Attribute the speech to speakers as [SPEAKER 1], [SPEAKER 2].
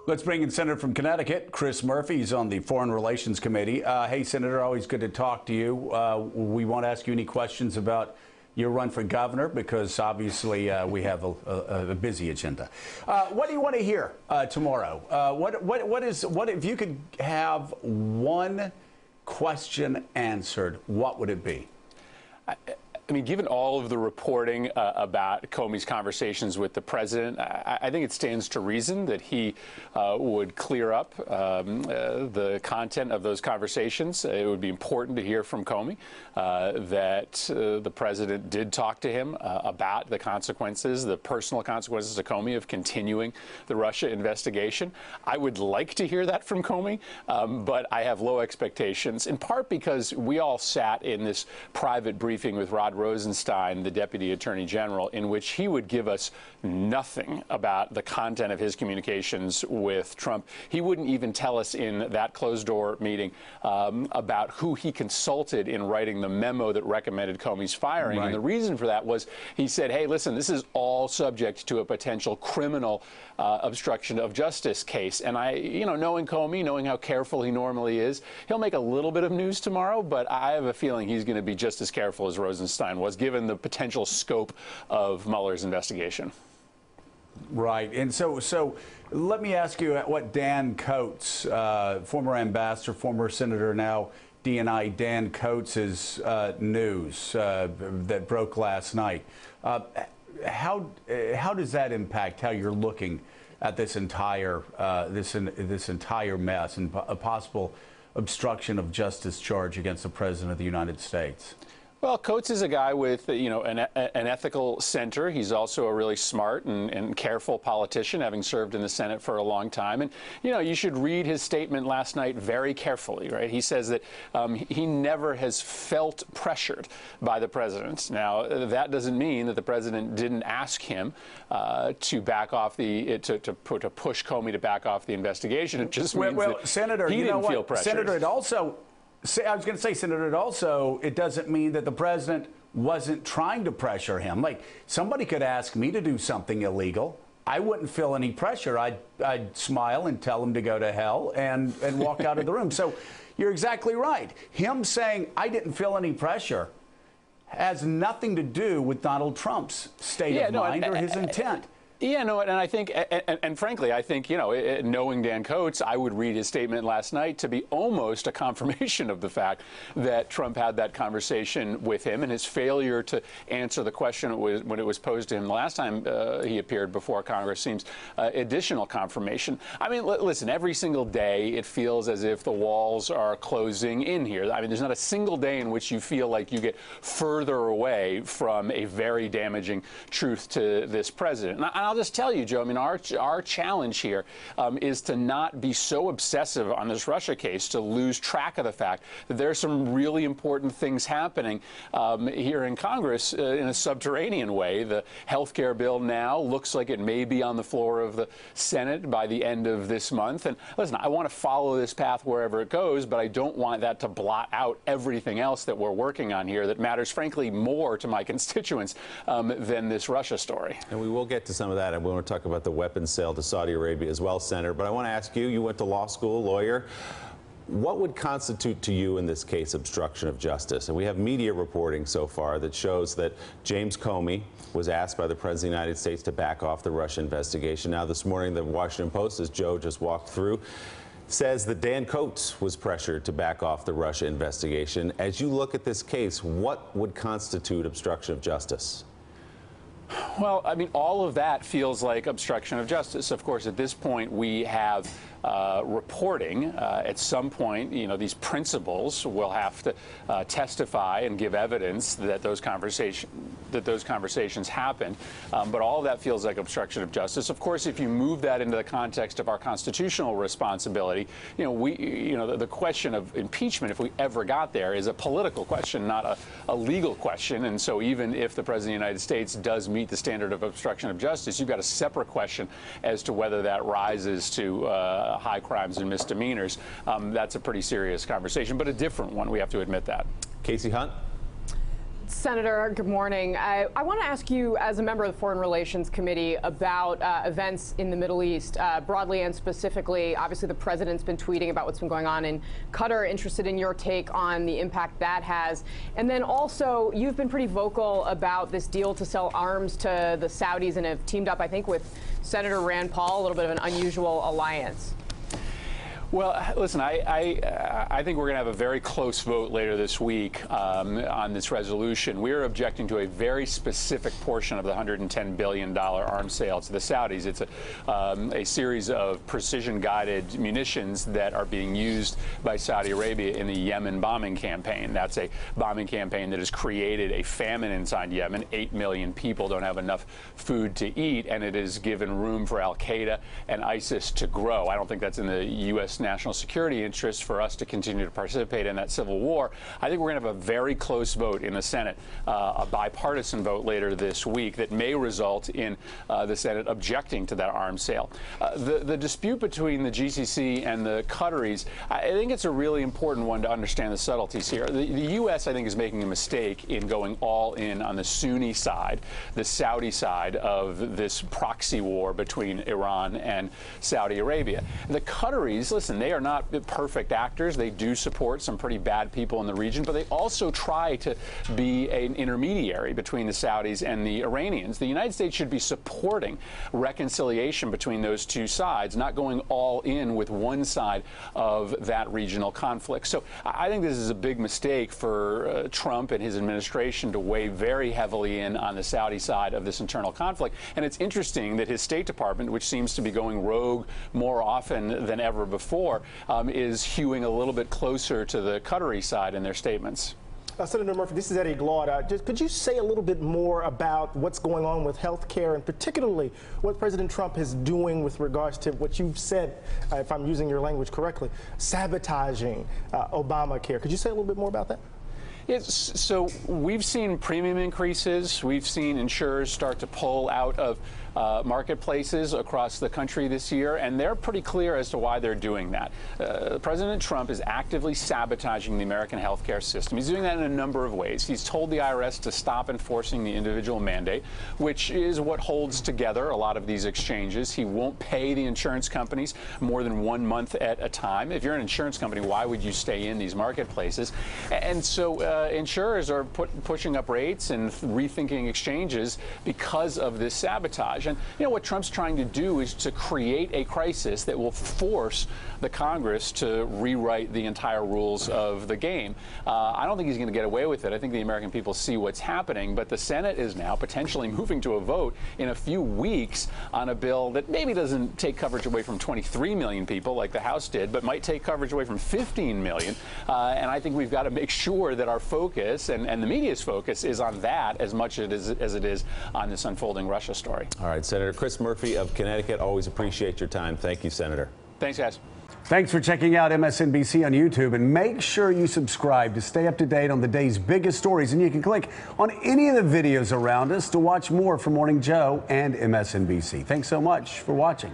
[SPEAKER 1] Let's bring in Senator from Connecticut, Chris Murphy. He's on the Foreign Relations Committee. Hey, Senator, always good to talk to you. We won't ask you any questions about your run for governor because obviously we have a busy agenda. What do you want to hear tomorrow? What if you could have one question answered, what would it be?
[SPEAKER 2] I mean, given all of the reporting about Comey's conversations with the president, I think it stands to reason that he would clear up the content of those conversations. It would be important to hear from Comey that the president did talk to him about the consequences, the personal consequences to Comey of continuing the Russia investigation. I would like to hear that from Comey, but I have low expectations, in part because we all sat in this private briefing with Rod Rosenstein, the Deputy Attorney General, in which he would give us nothing about the content of his communications with Trump. He wouldn't even tell us in that closed-door meeting about who he consulted in writing the memo that recommended Comey's firing. Right. And the reason for that was he said, hey, listen, this is all subject to a potential criminal obstruction of justice case. And knowing Comey, knowing how careful he normally is, he'll make a little bit of news tomorrow, but I have a feeling he's going to be just as careful as Rosenstein was, given the potential scope of Mueller's investigation.
[SPEAKER 1] Right. And so let me ask you what Dan Coates, former ambassador, former senator, now DNI, Dan Coates' news that broke last night. How does that impact how you're looking at this entire this entire mess and a possible obstruction of justice charge against the President of the United States?
[SPEAKER 2] Well, Coates is a guy with, an ethical center. He's also a really smart and careful politician, having served in the Senate for a long time. And, you should read his statement last night very carefully, right? He says that he never has felt pressured by the president. Now, that doesn't mean that the president didn't ask him to back off to push Comey to back off the investigation. It just means that
[SPEAKER 1] Senator,
[SPEAKER 2] he didn't feel pressured.
[SPEAKER 1] Senator, I was going to say, Senator, it doesn't mean that the president wasn't trying to pressure him. Like, somebody could ask me to do something illegal. I wouldn't feel any pressure. I'd smile and tell him to go to hell and walk out of the room. So you're exactly right. Him saying I didn't feel any pressure has nothing to do with Donald Trump's state of mind or his intent.
[SPEAKER 2] Yeah, no, and I think, and frankly, I think, knowing Dan Coates, I would read his statement last night to be almost a confirmation of the fact that Trump had that conversation with him, and his failure to answer the question when it was posed to him the last time he appeared before Congress seems additional confirmation. I mean, listen, every single day it feels as if the walls are closing in here. I mean, there's not a single day in which you feel like you get further away from a very damaging truth to this president. And I'll just tell you, Joe, I mean, our challenge here is to not be so obsessive on this Russia case, to lose track of the fact that there are some really important things happening here in Congress in a subterranean way. The health care bill now looks like it may be on the floor of the Senate by the end of this month. And listen, I want to follow this path wherever it goes, but I don't want that to blot out everything else that we're working on here that matters, frankly, more to my constituents than this Russia story.
[SPEAKER 3] And we will get to some of that, and we want to talk about the weapons sale to Saudi Arabia as well, Senator. But I want to ask you went to law school, lawyer. What would constitute to you in this case obstruction of justice? And we have media reporting so far that shows that James Comey was asked by the President of the United States to back off the Russia investigation. Now this morning, the Washington Post, as Joe just walked through, says that Dan Coates was pressured to back off the Russia investigation. As you look at this case, what would constitute obstruction of justice?
[SPEAKER 2] Well, I mean, all of that feels like obstruction of justice. Of course, at this point, we have reporting. At some point, these principals will have to testify and give evidence that those conversations happened. But all of that feels like obstruction of justice. Of course, if you move that into the context of our constitutional responsibility, the question of impeachment, if we ever got there, is a political question, not a legal question. And so even if the President of the United States does meet the standard of obstruction of justice, you've got a separate question as to whether that rises to high crimes and misdemeanors. That's a pretty serious conversation, but a different one. We have to admit that.
[SPEAKER 3] Casey Hunt?
[SPEAKER 4] Senator, good morning. I want to ask you, as a member of the Foreign Relations Committee, about events in the Middle East, broadly and specifically. Obviously, the president's been tweeting about what's been going on in Qatar. Interested in your take on the impact that has. And then also, you've been pretty vocal about this deal to sell arms to the Saudis and have teamed up, I think, with Senator Rand Paul, a little bit of an unusual alliance.
[SPEAKER 2] Well, listen, I think we're going to have a very close vote later this week on this resolution. We're objecting to a very specific portion of the $110 billion arms sale to the Saudis. It's a series of precision-guided munitions that are being used by Saudi Arabia in the Yemen bombing campaign. That's a bombing campaign that has created a famine inside Yemen. 8 million people don't have enough food to eat, and it has given room for al-Qaeda and ISIS to grow. I don't think that's in the U.S. national security interest for us to continue to participate in that civil war. I think we're going to have a very close vote in the Senate, a bipartisan vote later this week that may result in the Senate objecting to that arms sale. The dispute between the GCC and the Qataris, I think it's a really important one to understand the subtleties here. The U.S., I think, is making a mistake in going all in on the Sunni side, the Saudi side of this proxy war between Iran and Saudi Arabia. The Qataris, listen, they are not perfect actors. They do support some pretty bad people in the region, but they also try to be an intermediary between the Saudis and the Iranians. The United States should be supporting reconciliation between those two sides, not going all in with one side of that regional conflict. So I think this is a big mistake for Trump and his administration to weigh very heavily in on the Saudi side of this internal conflict. And it's interesting that his State Department, which seems to be going rogue more often than ever before, is hewing a little bit closer to the Qatari side in their statements.
[SPEAKER 5] Senator Murphy, this is Eddie Glaude. Could you say a little bit more about what's going on with health care and particularly what President Trump is doing with regards to what you've said, if I'm using your language correctly, sabotaging Obamacare? Could you say a little bit more about that?
[SPEAKER 2] Yes, so we've seen premium increases. We've seen insurers start to pull out of marketplaces across the country this year, and they're pretty clear as to why they're doing that. President Trump is actively sabotaging the American healthcare system. He's doing that in a number of ways. He's told the IRS to stop enforcing the individual mandate, which is what holds together a lot of these exchanges. He won't pay the insurance companies more than 1 month at a time. If you're an insurance company, why would you stay in these marketplaces? And so insurers are pushing up rates and rethinking exchanges because of this sabotage. And, you know, what Trump's trying to do is to create a crisis that will force the Congress to rewrite the entire rules of the game. I don't think he's going to get away with it. I think the American people see what's happening, but the Senate is now potentially moving to a vote in a few weeks on a bill that maybe doesn't take coverage away from 23 million people like the House did, but might take coverage away from 15 million. And I think we've got to make sure that our focus and the media's focus is on that as much as it is on this unfolding Russia story.
[SPEAKER 3] All right, Senator Chris Murphy of Connecticut, always appreciate your time. Thank you, Senator.
[SPEAKER 2] Thanks, guys.
[SPEAKER 1] Thanks for checking out MSNBC on YouTube, and make sure you subscribe to stay up to date on the day's biggest stories. And you can click on any of the videos around us to watch more from Morning Joe and MSNBC. Thanks so much for watching.